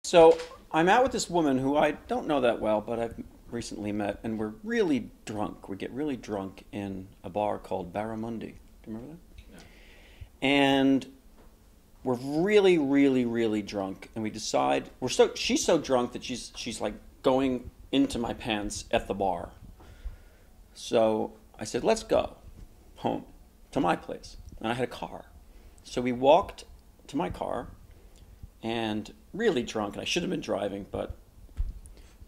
So I'm out with this woman who I don't know that well, but I've recently met, and we're really drunk. We get really drunk in a bar called Barramundi. Do you remember that? Yeah. And we're really, really, really drunk, and we decide she's so drunk that she's like going into my pants at the bar. So I said, let's go home to my place, and I had a car. So we walked to my car, and really drunk, and I should have been driving, but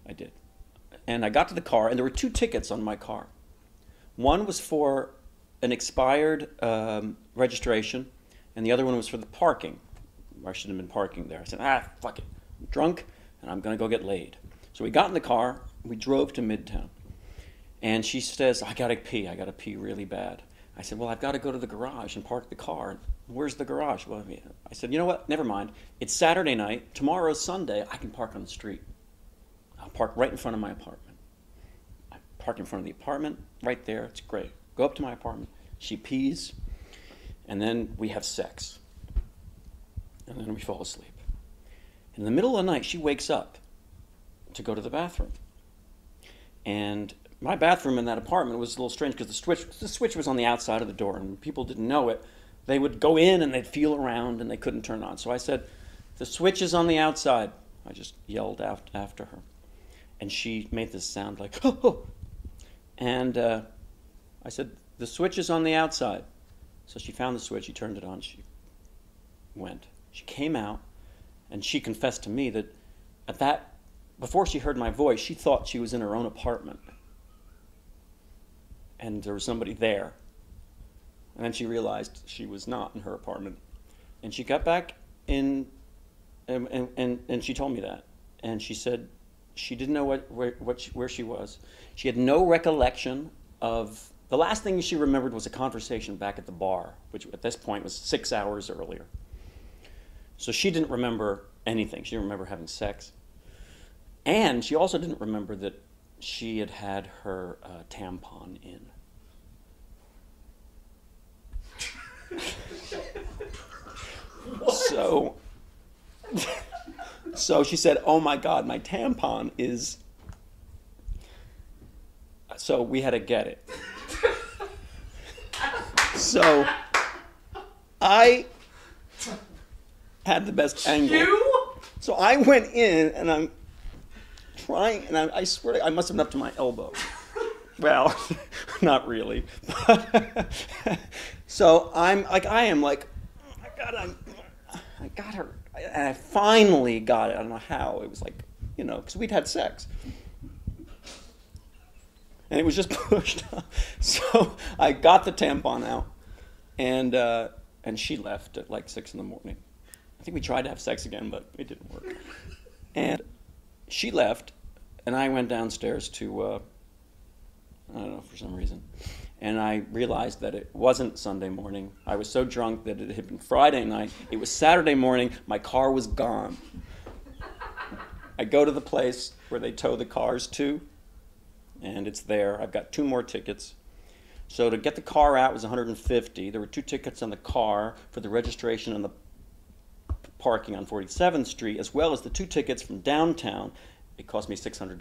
I did. And I got to the car, and there were two tickets on my car. One was for an expired registration, and the other one was for the parking. I shouldn't have been parking there. I said, fuck it. I'm drunk, and I'm going to go get laid. So we got in the car, we drove to Midtown. And she says, I got to pee really bad. I said, well, I've got to go to the garage and park the car. Where's the garage? Well, I said, you know what? Never mind. It's Saturday night. Tomorrow's Sunday. I can park on the street. I'll park right in front of my apartment. I park in front of the apartment, right there. It's great. Go up to my apartment. She pees, and then we have sex. And then we fall asleep. In the middle of the night, she wakes up to go to the bathroom. And my bathroom in that apartment was a little strange because the switch was on the outside of the door, and when people didn't know it, they would go in and they'd feel around and they couldn't turn on. So I said, the switch is on the outside. I just yelled after her. And she made this sound like, oh. And I said, the switch is on the outside. So she found the switch, she turned it on, she went. She came out, and she confessed to me that before she heard my voice, she thought she was in her own apartment. And there was somebody there. And then she realized she was not in her apartment. And she got back in, and she told me that. And she said she didn't know where she was. She had no recollection of, the last thing she remembered was a conversation back at the bar, which at this point was 6 hours earlier. So she didn't remember anything. She didn't remember having sex. And she also didn't remember that she had had her tampon in. So she said, oh my God, my tampon is... So we had to get it. So I had the best angle. You? So I went in, and I'm trying, and I swear to, I must have been up to my elbow. Well, not really. So I am like, oh my God, I got her. And I finally got it. I don't know how. It was like, because we'd had sex. And it was just pushed up. So I got the tampon out, and she left at like 6 in the morning. I think we tried to have sex again, but it didn't work. And she left, and I went downstairs to, I don't know, for some reason. And I realized that it wasn't Sunday morning. I was so drunk that it had been Friday night. It was Saturday morning. My car was gone. I go to the place where they tow the cars to, and it's there. I've got 2 more tickets. So to get the car out was $150. There were 2 tickets on the car for the registration and the parking on 47th Street, as well as the 2 tickets from downtown. It cost me $600.